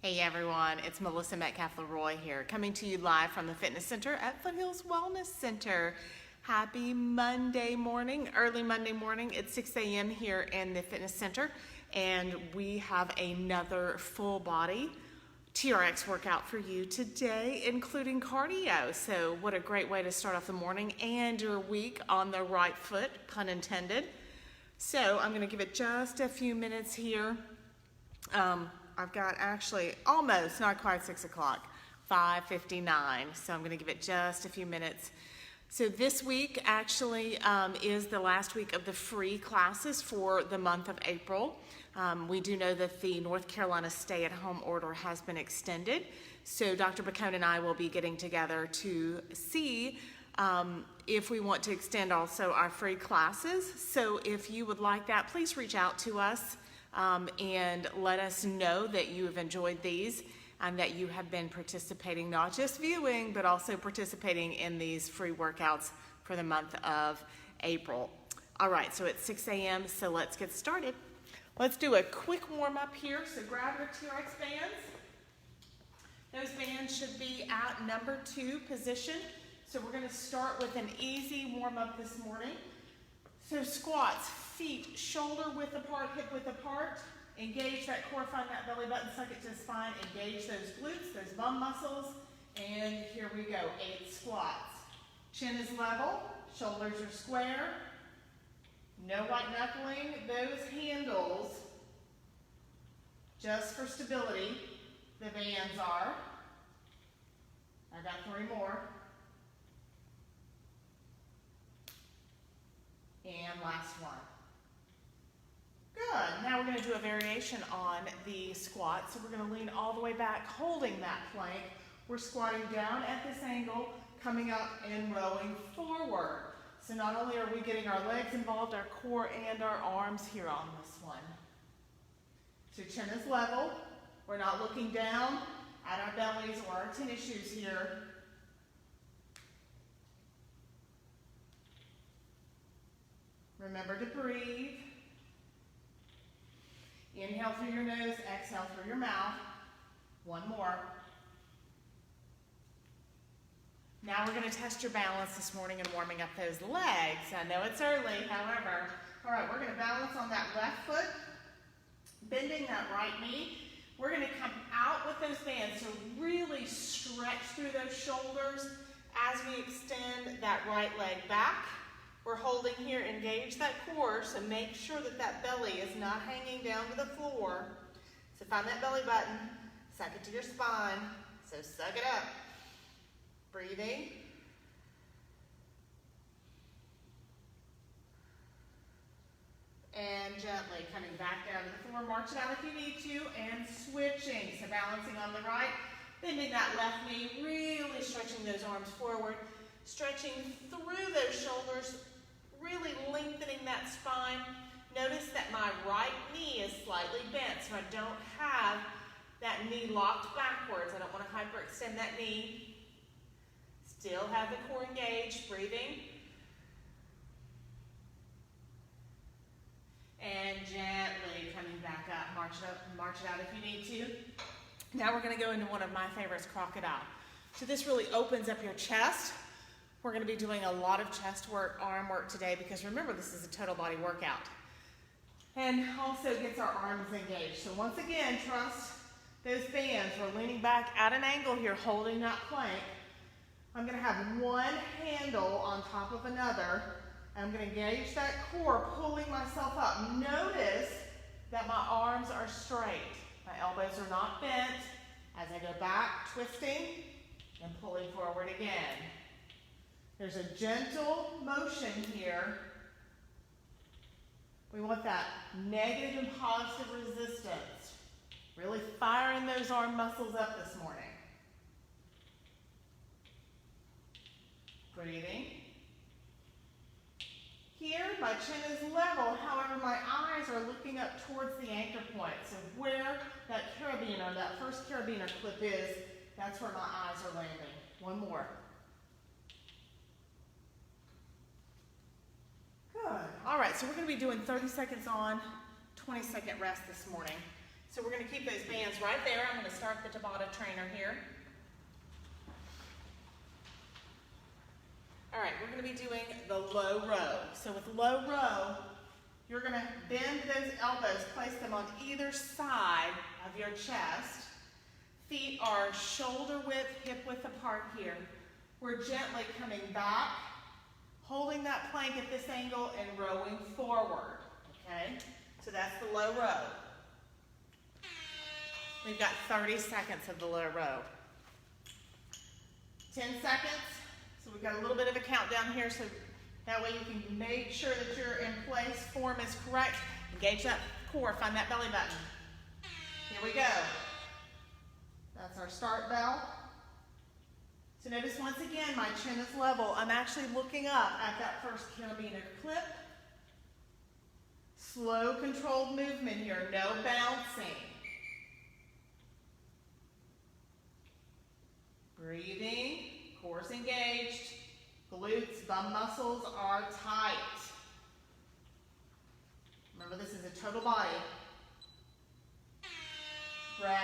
Hey everyone, it's Melissa Metcalf Le Roy here, coming to you live from the fitness center at Foothills Wellness Center. Happy Monday morning, early Monday morning. It's 6 a.m. here in the fitness center, and we have another full body TRX workout for you today, including cardio. So what a great way to start off the morning and your week on the right foot, pun intended. So I'm gonna give it just a few minutes here. I've got actually almost, not quite 6 o'clock, 5:59. So I'm gonna give it just a few minutes. So this week actually is the last week of the free classes for the month of April. We do know that the North Carolina stay-at-home order has been extended. So Dr. Bacone and I will be getting together to see if we want to extend also our free classes. So if you would like that, please reach out to us and let us know that you have enjoyed these and that you have been participating, not just viewing, but also participating in these free workouts for the month of April. All right, so it's 6 a.m., so let's get started. Let's do a quick warm up here. So grab your TRX bands. Those bands should be at number 2 position. So we're gonna start with an easy warm up this morning. So squats, feet shoulder width apart, hip width apart. Engage that core, find that belly button, suck it to the spine. Engage those glutes, those bum muscles. And here we go, 8 squats. Chin is level, shoulders are square. No white knuckling those handles, just for stability. The bands are. I got 3 more. And last one. Good. Now we're going to do a variation on the squat. So we're going to lean all the way back, holding that plank. We're squatting down at this angle, coming up and rowing forward. So not only are we getting our legs involved, our core and our arms here on this one. So chin is level. We're not looking down at our bellies or our tennis shoes here. Remember to breathe. Inhale through your nose, exhale through your mouth. One more. Now we're going to test your balance this morning and warming up those legs. I know it's early, however. All right, we're going to balance on that left foot, bending that right knee. We're going to come out with those bands, so really stretch through those shoulders as we extend that right leg back. We're holding here, engage that core, so make sure that that belly is not hanging down to the floor. So find that belly button, suck it to your spine, so suck it up. Breathing. And gently coming back down to the floor, march it out if you need to, and switching. So balancing on the right, bending that left knee, really stretching those arms forward, stretching through those shoulders, really lengthening that spine. Notice that my right knee is slightly bent, so I don't have that knee locked backwards. I don't want to hyperextend that knee. Still have the core engaged, breathing. And gently coming back up, march it out if you need to. Now we're going to go into one of my favorites, crocodile. So this really opens up your chest. We're going to be doing a lot of chest work, arm work today, because remember, this is a total body workout. And also gets our arms engaged. So once again, trust those bands. We're leaning back at an angle here, holding that plank. I'm going to have one handle on top of another. I'm going to engage that core, pulling myself up. Notice that my arms are straight. My elbows are not bent. As I go back, twisting and pulling forward again. There's a gentle motion here. We want that negative and positive resistance. Really firing those arm muscles up this morning. Breathing. Here, my chin is level, however, my eyes are looking up towards the anchor point. So where that carabiner, that first carabiner clip is, that's where my eyes are landing. One more. Good. All right, so we're going to be doing 30 seconds on, 20-second rest this morning. So we're going to keep those bands right there. I'm going to start the Tabata trainer here. All right, we're going to be doing the low row. So with low row, you're going to bend those elbows, place them on either side of your chest. Feet are shoulder width, hip width apart here. We're gently coming back, holding that plank at this angle and rowing forward, okay? So that's the low row. We've got 30 seconds of the low row. 10 seconds. So we've got a little bit of a countdown here, so that way you can make sure that you're in place, form is correct. Engage that core, find that belly button. Here we go. That's our start bell. So notice once again, my chin is level. I'm actually looking up at that first carabiner clip. Slow, controlled movement here, no bouncing. Breathing, core's engaged, glutes, bum muscles are tight. Remember, this is a total body. Rest.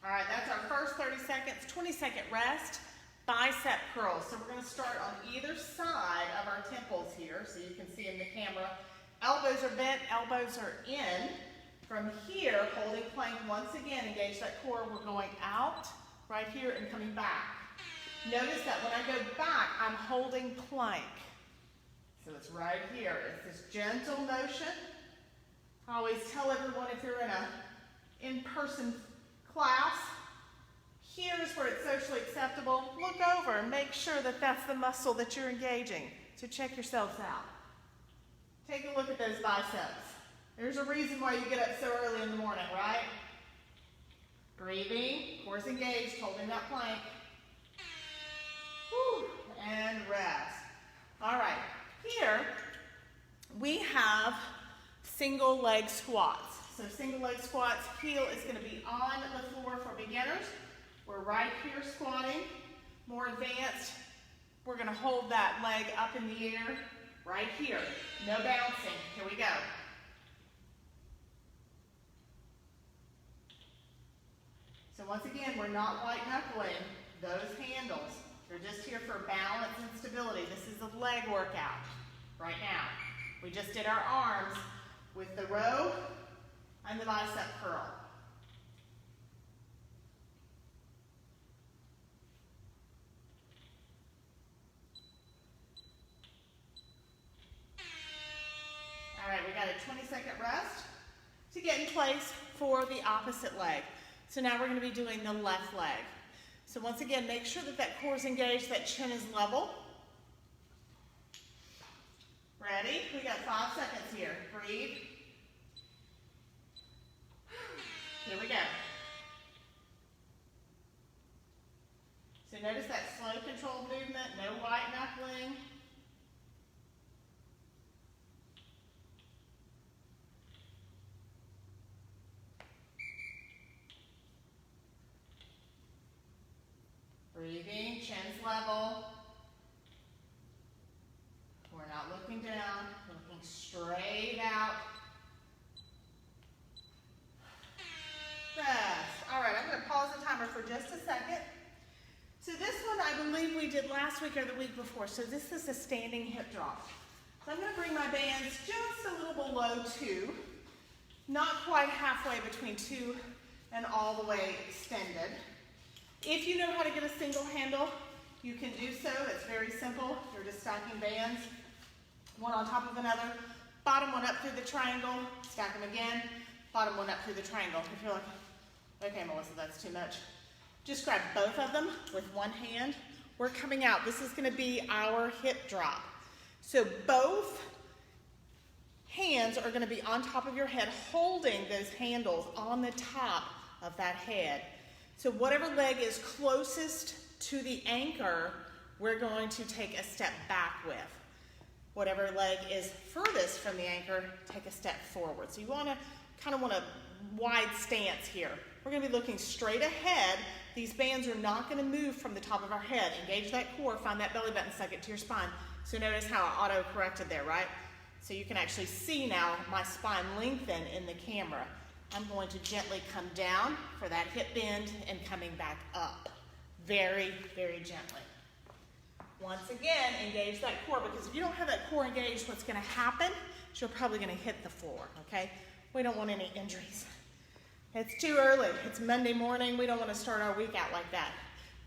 All right, that's our first 30 seconds, 20-second rest, bicep curls. So we're going to start on either side of our temples here, so you can see in the camera. Elbows are bent, elbows are in. From here, holding plank once again, engage that core. We're going out, right here, and coming back. Notice that when I go back, I'm holding plank. So it's right here. It's this gentle motion. I always tell everyone, if you're in a in-person class, here's where it's socially acceptable. Look over and make sure that that's the muscle that you're engaging. So check yourselves out. Take a look at those biceps. There's a reason why you get up so early in the morning, right? Breathing, core's engaged, holding that plank. Whew, and rest. All right, here we have single leg squats. So single leg squats, heel is going to be on the floor for beginners. We're right here squatting. More advanced, we're going to hold that leg up in the air right here. No bouncing. Here we go. So once again, we're not white knuckling those handles. They're just here for balance and stability. This is a leg workout right now. We just did our arms with the row and the bicep curl. All right, we got a 20-second rest to get in place for the opposite leg. So now we're going to be doing the left leg. So once again, make sure that that core is engaged, that chin is level. Ready? We got 5 seconds here. Breathe. Here we go. So notice that slow, controlled movement, no white knuckling. Breathing, chin's level. We're not looking down, we're looking straight out. Rest. All right, I'm going to pause the timer for just a second. So this one I believe we did last week or the week before. So this is a standing hip drop. So I'm going to bring my bands just a little below 2, not quite halfway between 2 and all the way extended. If you know how to get a single handle, you can do so. It's very simple. You're just stacking bands, one on top of another. Bottom one up through the triangle, stack them again. Bottom one up through the triangle. If you're like, okay, Melissa, that's too much. Just grab both of them with one hand. We're coming out. This is going to be our hip drop. So both hands are going to be on top of your head, holding those handles on the top of that head. So whatever leg is closest to the anchor, we're going to take a step back with. Whatever leg is furthest from the anchor, take a step forward. So you want a wide stance here. We're going to be looking straight ahead. These bands are not going to move from the top of our head. Engage that core, find that belly button, suck it to your spine. So notice how I auto-corrected there, right? So you can actually see now my spine lengthen in the camera. I'm going to gently come down for that hip bend and coming back up. Very, very gently. Once again, engage that core, because if you don't have that core engaged, what's going to happen is you're probably going to hit the floor, okay? We don't want any injuries. It's too early. It's Monday morning. We don't want to start our week out like that.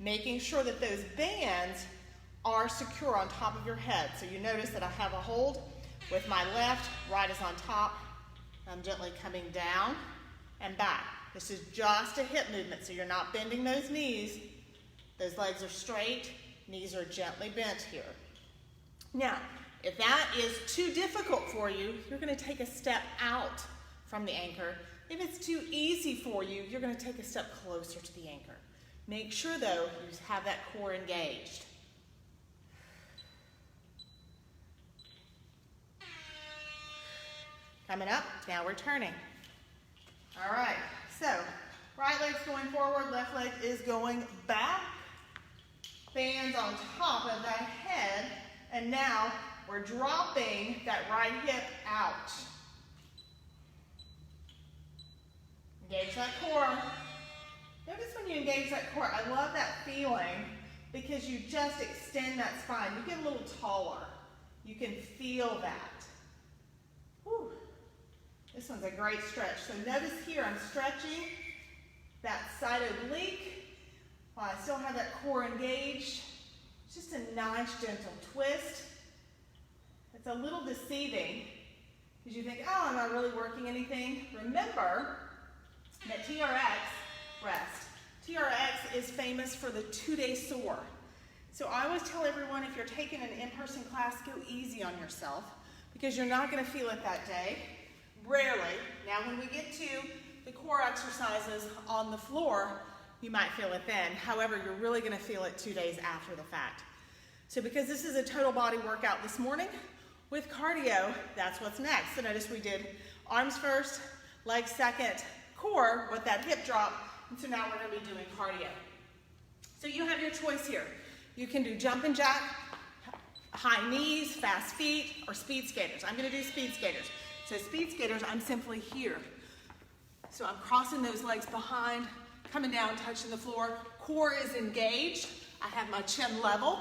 Making sure that those bands are secure on top of your head. So you notice that I have a hold with my left, right is on top. I'm gently coming down and back. This is just a hip movement, so you're not bending those knees. Those legs are straight. Knees are gently bent here. Now, if that is too difficult for you, you're going to take a step out from the anchor. If it's too easy for you, you're going to take a step closer to the anchor. Make sure, though, you have that core engaged. Coming up, now we're turning. All right, so right leg's going forward, left leg is going back. Bands on top of that head, and now we're dropping that right hip out. Engage that core. Notice when you engage that core, I love that feeling because you just extend that spine. You get a little taller. You can feel that. Whew. This one's a great stretch. So notice here I'm stretching that side oblique. While I still have that core engaged. It's just a nice, gentle twist. It's a little deceiving because you think, oh, I'm not really working anything. Remember that TRX is famous for the 2-day soar. So I always tell everyone, if you're taking an in-person class, go easy on yourself because you're not going to feel it that day. Rarely. Now when we get to the core exercises on the floor, you might feel it then. However, you're really going to feel it 2 days after the fact. So because this is a total body workout this morning with cardio, that's what's next. So notice we did arms first, legs second, core with that hip drop, and so now we're going to be doing cardio. So you have your choice here. You can do jump and jack, high knees, fast feet, or speed skaters. I'm going to do speed skaters. So speed skaters, I'm simply here. So I'm crossing those legs behind, coming down, touching the floor. Core is engaged. I have my chin level.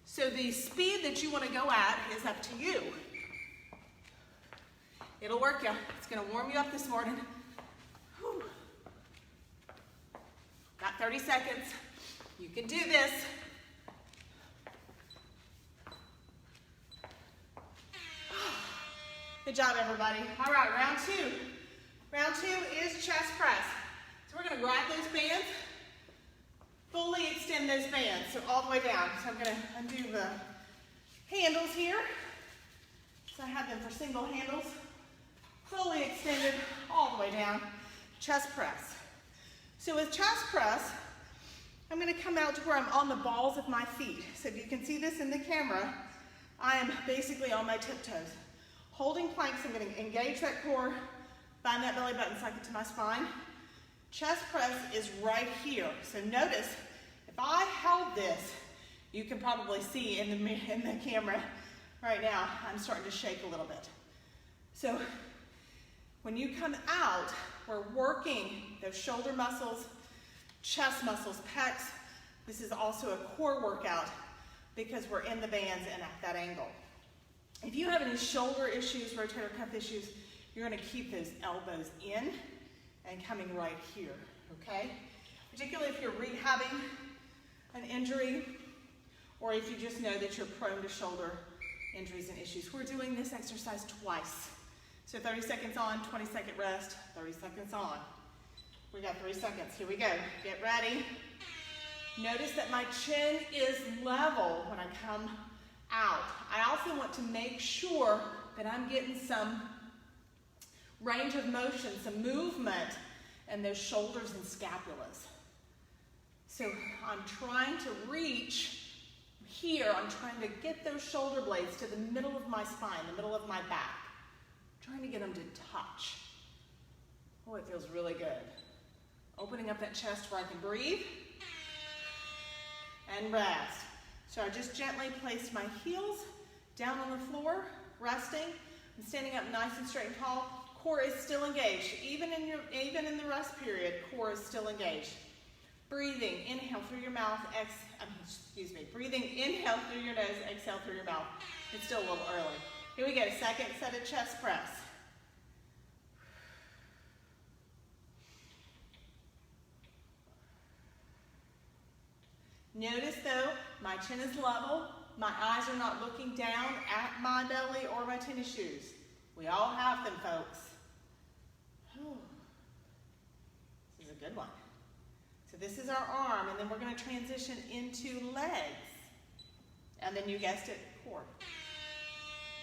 So the speed that you want to go at is up to you. It'll work you. It's going to warm you up this morning. Whew. Got 30 seconds. You can do this. Good job, everybody. All right, round two. Round two is chest press. So we're going to grab those bands, fully extend those bands, so all the way down. So I'm going to undo the handles here. So I have them for single handles, fully extended all the way down. Chest press. So with chest press, I'm going to come out to where I'm on the balls of my feet. So if you can see this in the camera, I am basically on my tiptoes. Holding planks, I'm going to engage that core, find that belly button, suck it to my spine. Chest press is right here. So notice, if I held this, you can probably see in the camera right now, I'm starting to shake a little bit. So when you come out, we're working those shoulder muscles, chest muscles, pecs. This is also a core workout because we're in the bands and at that angle. If you have any shoulder issues, rotator cuff issues, you're going to keep those elbows in and coming right here, okay? Particularly if you're rehabbing an injury or if you just know that you're prone to shoulder injuries and issues. We're doing this exercise twice. So 30 seconds on, 20-second rest, 30 seconds on. We got 3 seconds. Here we go. Get ready. Notice that my chin is level when I come out. I also want to make sure that I'm getting some range of motion, some movement in those shoulders and scapulas. So I'm trying to reach here. I'm trying to get those shoulder blades to the middle of my spine, the middle of my back. I'm trying to get them to touch. Oh, it feels really good. Opening up that chest where I can breathe and rest. So I just gently place my heels down on the floor, resting. I'm standing up nice and straight and tall. Core is still engaged. Even in the rest period, core is still engaged. Breathing, inhale through your mouth, breathing, inhale through your nose, exhale through your mouth. It's still a little early. Here we go, second set of chest press. Notice though, my chin is level, my eyes are not looking down at my belly or my tennis shoes. We all have them, folks. Whew. This is a good one. So this is our arm, and then we're going to transition into legs. And then you guessed it, core.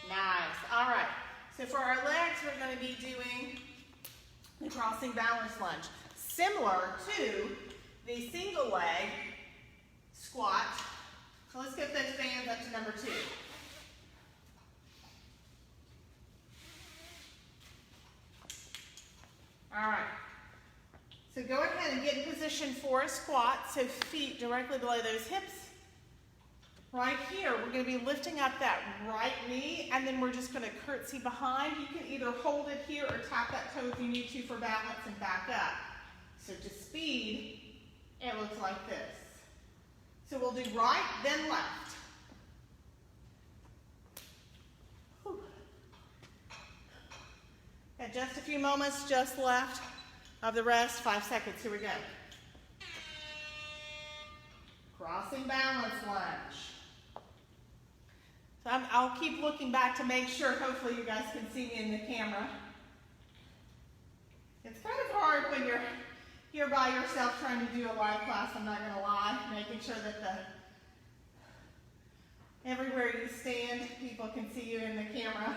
Nice. All right. So for our legs, we're going to be doing the crossing balance lunge, similar to the single leg squat. So let's get those bands up to number 2. All right. So go ahead and get in position for a squat, so feet directly below those hips. Right here, we're going to be lifting up that right knee, and then we're just going to curtsy behind. You can either hold it here or tap that toe if you need to for balance and back up. So to speed, it looks like this. So we'll do right, then left. Whew. Got just a few moments just left of the rest, 5 seconds. Here we go. Crossing balance lunge. So I'll keep looking back to make sure, hopefully you guys can see me in the camera. It's kind of hard when you're here by yourself trying to do a live class, I'm not going to lie, making sure that everywhere you stand, people can see you in the camera.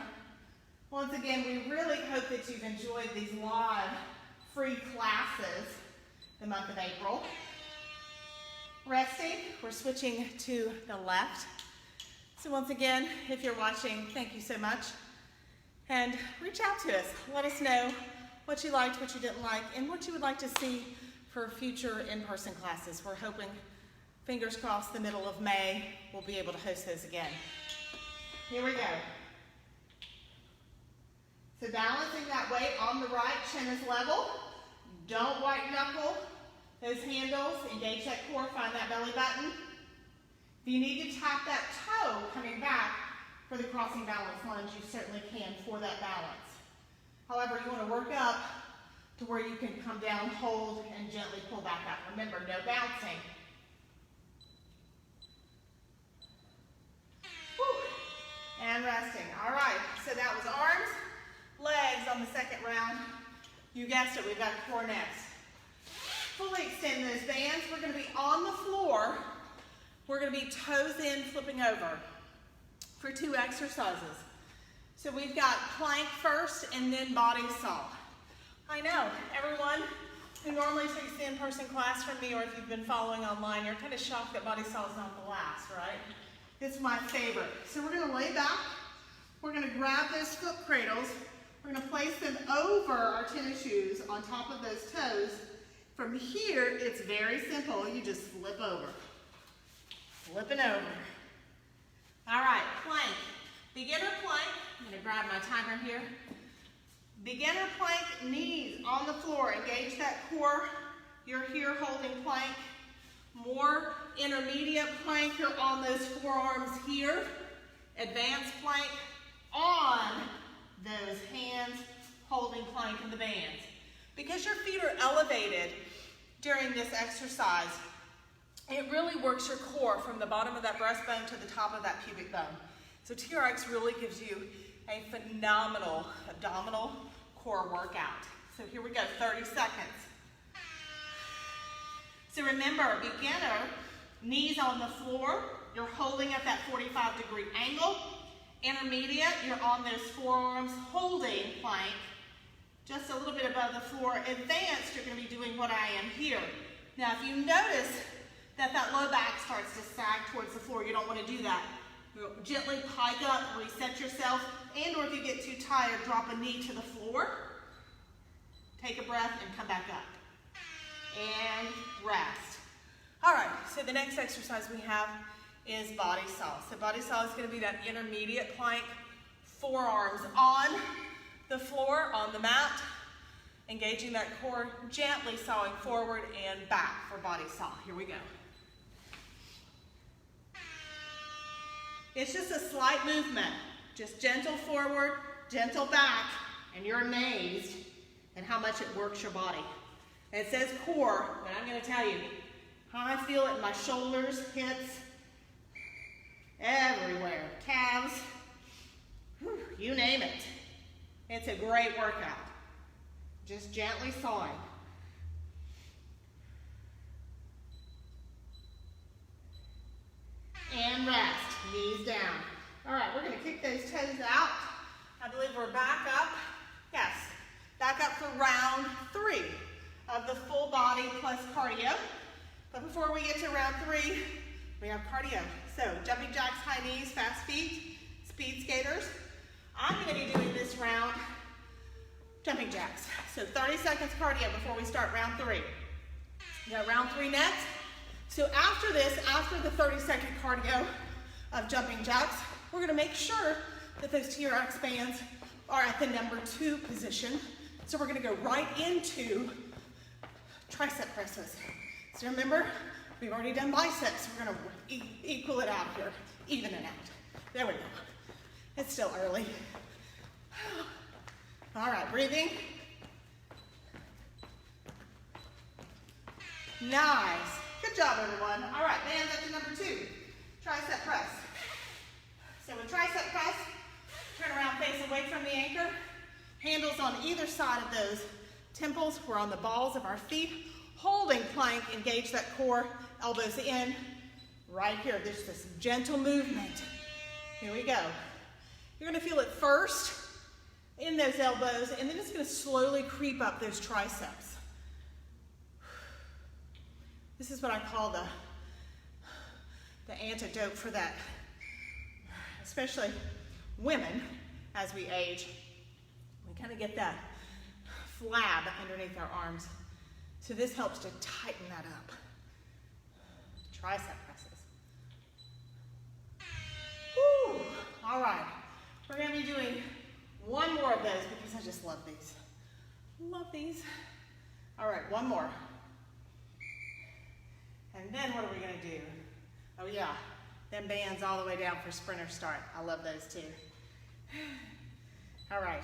Once again, we really hope that you've enjoyed these live free classes the month of April. Resting, we're switching to the left. So once again, if you're watching, thank you so much. And reach out to us. Let us know what you liked, what you didn't like, and what you would like to see for future in-person classes. We're hoping, fingers crossed, the middle of May, we'll be able to host those again. Here we go. So balancing that weight on the right, chin is level. Don't white knuckle those handles. Engage that core, find that belly button. If you need to tap that toe coming back for the crossing balance lunge, you certainly can for that balance. However, you want to work up to where you can come down, hold, and gently pull back up. Remember, no bouncing. Whew. And resting. All right, so that was arms, legs on the second round. You guessed it, we've got core next. Fully extend those bands. We're going to be on the floor. We're going to be toes in, flipping over for 2 exercises. So we've got plank first and then body saw. I know, everyone who normally takes the in-person class from me, or if you've been following online, you're kind of shocked that body saw is not the last, right? It's my favorite. So we're going to lay back. We're going to grab those foot cradles. We're going to place them over our tennis shoes on top of those toes. From here, it's very simple. You just flip over. Flipping over. All right, plank. Beginner plank. I'm going to grab my timer here. Beginner plank, knees on the floor. Engage that core. You're here holding plank. More intermediate plank. You're on those forearms here. Advanced plank on those hands holding plank in the bands. Because your feet are elevated during this exercise, it really works your core from the bottom of that breastbone to the top of that pubic bone. So TRX really gives you a phenomenal abdominal core workout. So here we go, 30 seconds. So remember, beginner, knees on the floor, you're holding at that 45-degree angle. Intermediate, you're on those forearms holding plank, just a little bit above the floor. Advanced, you're going to be doing what I am here. Now, if you notice that low back starts to sag towards the floor, you don't want to do that. Gently pike up, reset yourself, and or if you get too tired, drop a knee to the floor. Take a breath and come back up. And rest. All right, so the next exercise we have is body saw. So body saw is going to be that intermediate plank, forearms on the floor on the mat, engaging that core, gently sawing forward and back for body saw. Here we go. It's just a slight movement, just gentle forward, gentle back, and you're amazed at how much it works your body. And it says core, but I'm going to tell you how I feel it in my shoulders, hips, everywhere, calves, whew, you name it. It's a great workout. Just gently sawing. And rest, knees down. All right, we're gonna kick those toes out. I believe we're back up. Yes, back up for round 3 of the full body plus cardio. But before we get to round 3, we have cardio. So jumping jacks, high knees, fast feet, speed skaters. I'm gonna be doing this round jumping jacks. So 30 seconds cardio before we start round 3. We got round 3 next. So after this, after the 30-second cardio of jumping jacks, we're gonna make sure that those TRX bands are at the number 2 position. So we're gonna go right into tricep presses. So remember, we've already done biceps. We're gonna equal it out here, even it out. There we go. It's still early. All right, breathing. Nice. Good job, everyone. All right, bands up to number 2, tricep press. So with tricep press, turn around, face away from the anchor. Handles on either side of those temples. We're on the balls of our feet. Holding plank, engage that core, elbows in. Right here, there's this gentle movement. Here we go. You're gonna feel it first in those elbows, and then it's gonna slowly creep up those triceps. This is what I call the antidote for that, especially women as we age. We kind of get that flab underneath our arms. So this helps to tighten that up. Tricep presses. Woo! All right, we're gonna be doing one more of those because I just love these. Love these. All right, one more. And then what are we gonna do? Oh yeah, them bands all the way down for sprinter start. I love those too. All right.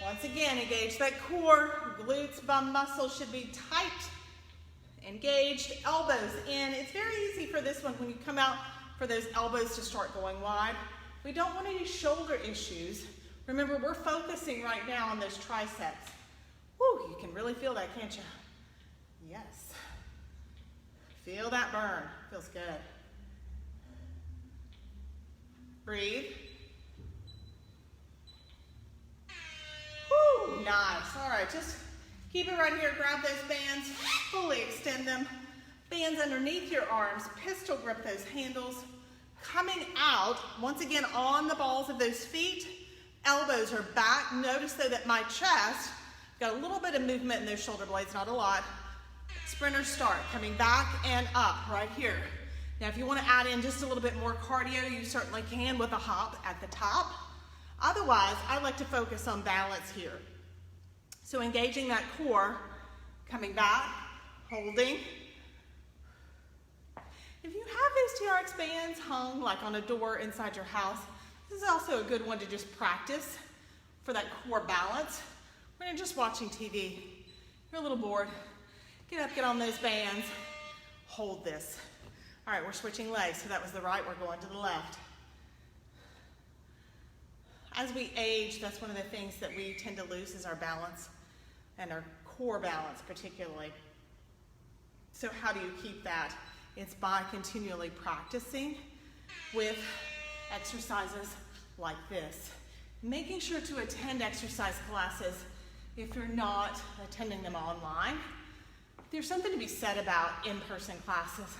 Once again, engage that core. Glutes, bum muscles should be tight. Engaged, elbows in. It's very easy for this one when you come out for those elbows to start going wide. We don't want any shoulder issues. Remember, we're focusing right now on those triceps. Woo, you can really feel that, can't you? Yes. Feel that burn. Feels good. Breathe. Woo, nice. All right, just keep it right here. Grab those bands, fully extend them. Bands underneath your arms. Pistol grip those handles. Coming out, once again, on the balls of those feet. Elbows are back. Notice, though, that my chest, got a little bit of movement in those shoulder blades, not a lot. Sprinter start, coming back and up right here. Now, if you want to add in just a little bit more cardio, you certainly can with a hop at the top. Otherwise, I like to focus on balance here. So engaging that core, coming back, holding. If you have those TRX bands hung like on a door inside your house, this is also a good one to just practice for that core balance. When you're just watching TV, you're a little bored, get up, get on those bands, hold this. All right, we're switching legs. So that was the right, we're going to the left. As we age, that's one of the things that we tend to lose is our balance and our core balance particularly. So how do you keep that? It's by continually practicing with exercises like this. Making sure to attend exercise classes if you're not attending them online. There's something to be said about in-person classes.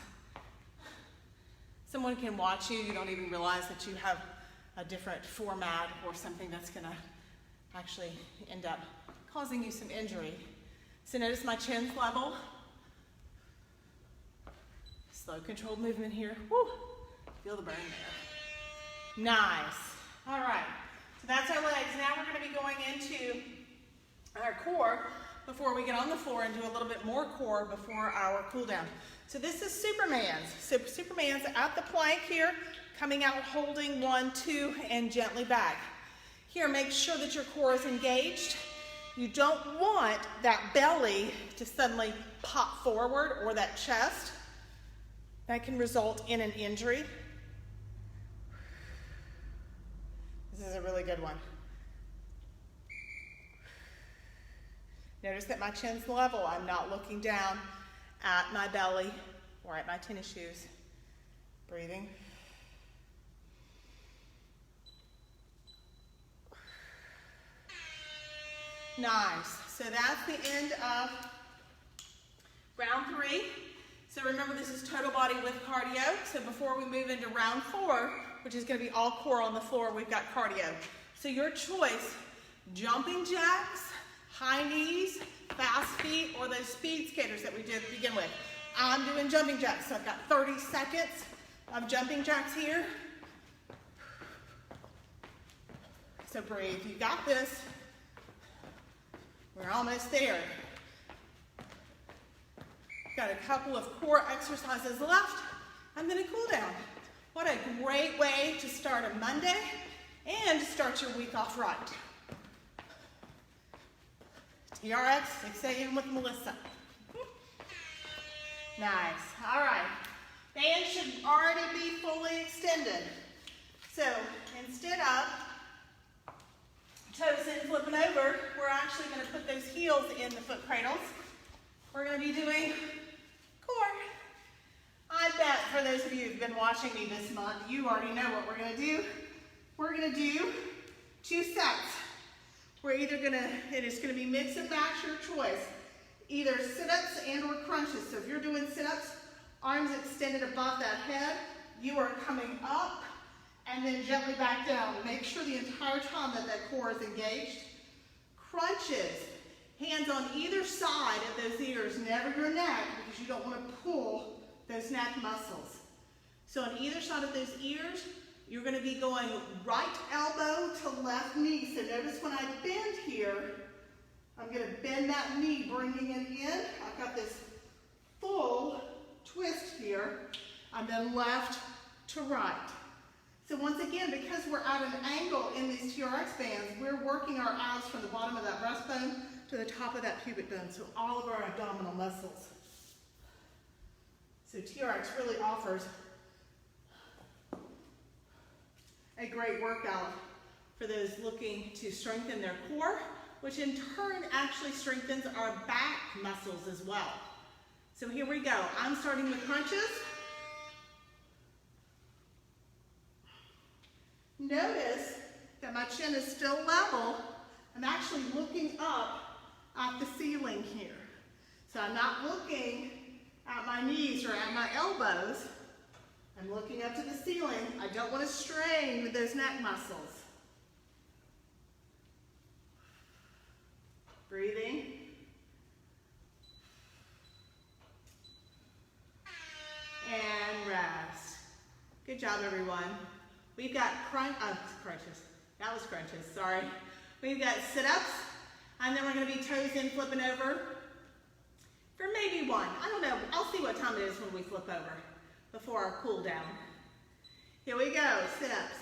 Someone can watch you, you don't even realize that you have a different format or something that's gonna actually end up causing you some injury. So notice my chin's level. Slow controlled movement here. Woo! Feel the burn there. Nice. All right. So that's our legs. Now we're going to be going into our core before we get on the floor and do a little bit more core before our cool down. So this is Superman's. So Superman's at the plank here, coming out holding 1, 2, and gently back. Here, make sure that your core is engaged. You don't want that belly to suddenly pop forward or that chest. That can result in an injury. This is a really good one. Notice that my chin's level. I'm not looking down at my belly or at my tennis shoes. Breathing. Nice. So that's the end of round 3. So remember, this is total body with cardio. So before we move into round 4, which is going to be all core on the floor, we've got cardio. So your choice, jumping jacks, high knees, fast feet, or those speed skaters that we did to begin with. I'm doing jumping jacks, so I've got 30 seconds of jumping jacks here. So breathe, you got this. We're almost there. Got a couple of core exercises left, and then a cool down. What a great way to start a Monday and start your week off right. TRX 6 a.m. with Melissa. Nice. All right. Band should already be fully extended. So instead of toes in, flipping over, we're actually going to put those heels in the foot cradles. We're going to be doing core. I bet for those of you who've been watching me this month, you already know what we're going to do. We're going to do 2 sets. We're either going to, it is going to be mix and match, your choice. Either sit-ups and or crunches. So if you're doing sit-ups, arms extended above that head, you are coming up and then gently back down. Make sure the entire time that that core is engaged. Crunches, hands on either side of those ears, never your neck, because you don't want to pull those neck muscles. So on either side of those ears, you're going to be going right elbow to left knee. So notice when I bend here, I'm going to bend that knee, bringing it in. I've got this full twist here, and then left to right. So once again, because we're at an angle in these TRX bands, we're working our abs from the bottom of that breastbone to the top of that pubic bone, so all of our abdominal muscles. So TRX really offers a great workout for those looking to strengthen their core, which in turn actually strengthens our back muscles as well. So here we go. I'm starting with crunches. Notice that my chin is still level. I'm actually looking up at the ceiling here. So I'm not looking at my knees or at my elbows. I'm looking up to the ceiling. I don't want to strain with those neck muscles. Breathing. And rest. Good job, everyone. We've got crunches. That was crunches, sorry. We've got sit-ups, and then we're going to be toes in, flipping over for maybe 1. I don't know. I'll see what time it is when we flip over before our cool down. Here we go, sit-ups.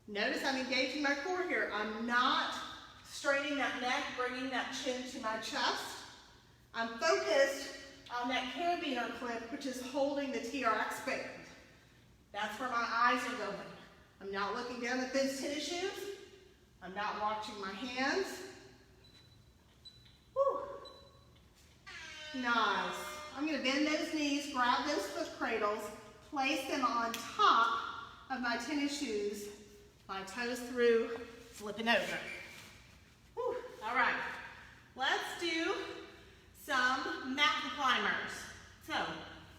Notice I'm engaging my core here. I'm not straightening that neck, bringing that chin to my chest. I'm focused on that carabiner clip, which is holding the TRX band. That's where my eyes are going. I'm not looking down at those tennis shoes. I'm not watching my hands. Woo. Nice. I'm going to bend those knees, grab those foot cradles, place them on top of my tennis shoes, my toes through, flipping over. Woo. All right. Let's do some mountain climbers. So,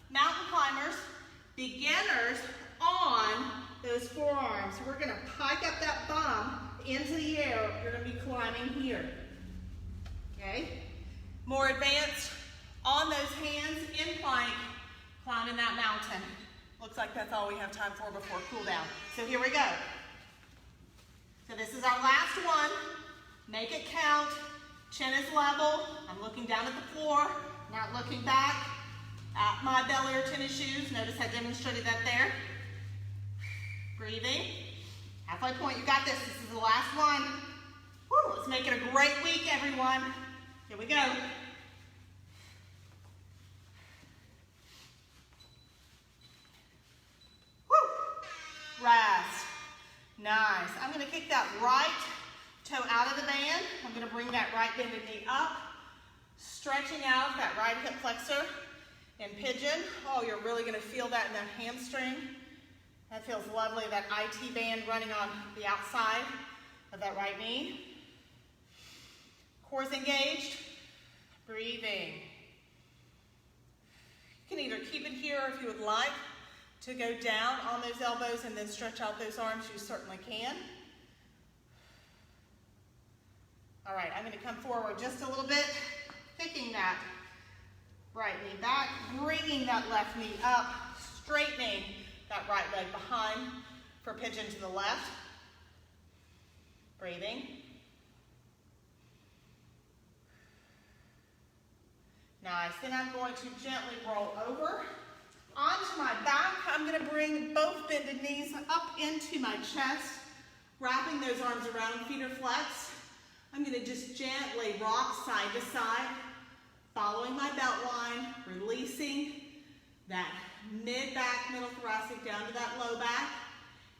mountain climbers, beginners on those forearms. So we're going to pike up that bum into the air. You're going to be climbing here. Okay? More advanced On those hands, in plank, climbing that mountain. Looks like that's all we have time for before cool down. So here we go. So this is our last one. Make it count. Chin is level. I'm looking down at the floor, not looking back at my belly or tennis shoes. Notice I demonstrated that there. Breathing. Halfway point, you got this. This is the last one. Woo, let's make it a great week, everyone. Here we go. Woo. Rest. Nice. I'm going to kick that right toe out of the band. I'm going to bring that right bended knee up, stretching out that right hip flexor and pigeon. Oh, you're really going to feel that in that hamstring. That feels lovely, that IT band running on the outside of that right knee. Core's engaged. Breathing. You can either keep it here, or if you would like to go down on those elbows and then stretch out those arms, you certainly can. All right, I'm going to come forward just a little bit, kicking that right knee back, bringing that left knee up, straightening that right leg behind for pigeon to the left. Breathing. Nice. Then I'm going to gently roll over onto my back. I'm going to bring both bended knees up into my chest, wrapping those arms around, feet are flexed. I'm going to just gently rock side to side, following my belt line, releasing that mid-back, middle thoracic down to that low back.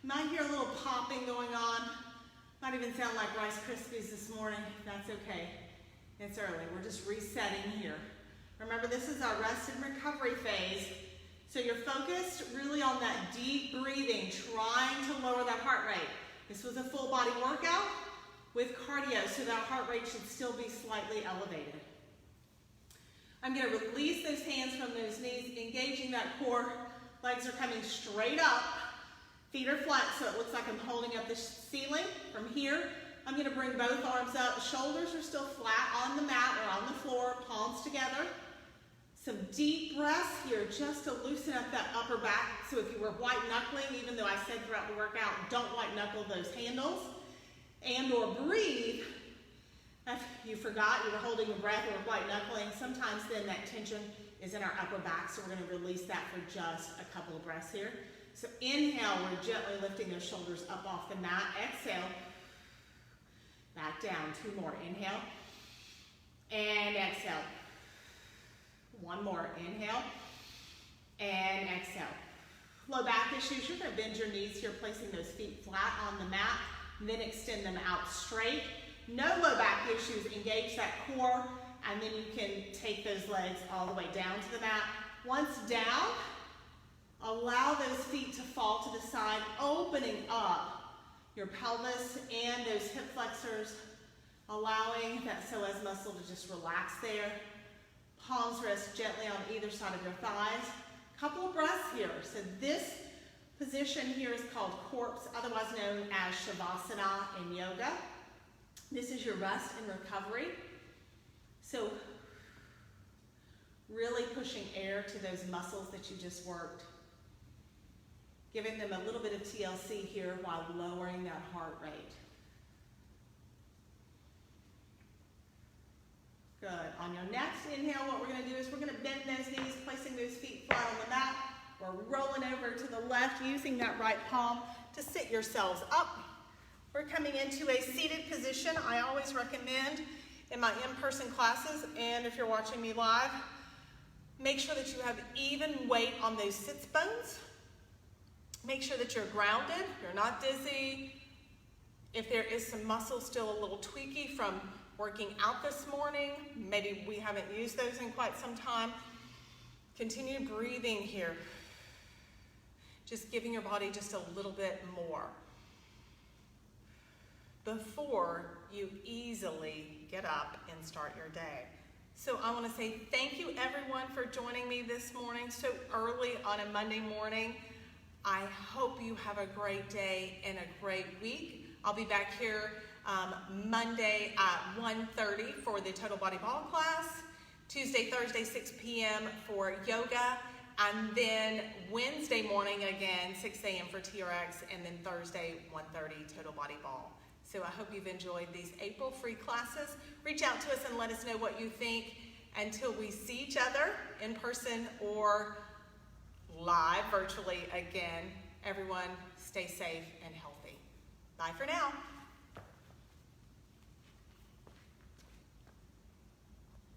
You might hear a little popping going on. Might even sound like Rice Krispies this morning. That's okay. It's early. We're just resetting here. Remember, this is our rest and recovery phase. So you're focused really on that deep breathing, trying to lower that heart rate. This was a full body workout with cardio, so that heart rate should still be slightly elevated. I'm going to release those hands from those knees, engaging that core. Legs are coming straight up. Feet are flat, so it looks like I'm holding up the ceiling. From here, I'm going to bring both arms up. Shoulders are still flat on the mat or on the floor, palms together. Some deep breaths here just to loosen up that upper back. So if you were white knuckling, even though I said throughout the workout, don't white knuckle those handles. And or breathe. If you forgot you were holding your breath or white knuckling, sometimes then that tension is in our upper back, so we're going to release that for just a couple of breaths here. So inhale, we're gently lifting those shoulders up off the mat. Exhale, back down. 2 more. Inhale and exhale. 1 more. Inhale and exhale. Low back issues, you're going to bend your knees here, placing those feet flat on the mat, then extend them out straight. No low back issues, engage that core, and then you can take those legs all the way down to the mat. Once down, allow those feet to fall to the side, opening up your pelvis and those hip flexors, allowing that psoas muscle to just relax there. Palms rest gently on either side of your thighs. Couple of breaths here. So this position here is called corpse, otherwise known as Shavasana in yoga. This is your rest and recovery. So really pushing air to those muscles that you just worked. Giving them a little bit of TLC here while lowering that heart rate. Good. On your next inhale, what we're going to do is we're going to bend those knees, placing those feet flat on the mat. We're rolling over to the left, using that right palm to sit yourselves up. We're coming into a seated position. I always recommend in my in-person classes, and if you're watching me live, make sure that you have even weight on those sits bones. Make sure that you're grounded, you're not dizzy. If there is some muscle still a little tweaky from working out this morning, maybe we haven't used those in quite some time, continue breathing here. Just giving your body just a little bit more before you easily get up and start your day. So I want to say thank you everyone for joining me this morning so early on a Monday morning. I hope you have a great day and a great week. I'll be back here Monday at 1:30 for the Total Body Ball class. Tuesday, Thursday, 6 p.m. for yoga, and then Wednesday morning again, 6 a.m. for TRX, and then Thursday, 1:30 Total Body Ball. So I hope you've enjoyed these April free classes. Reach out to us and let us know what you think. Until we see each other in person or live virtually again, everyone stay safe and healthy. Bye for now.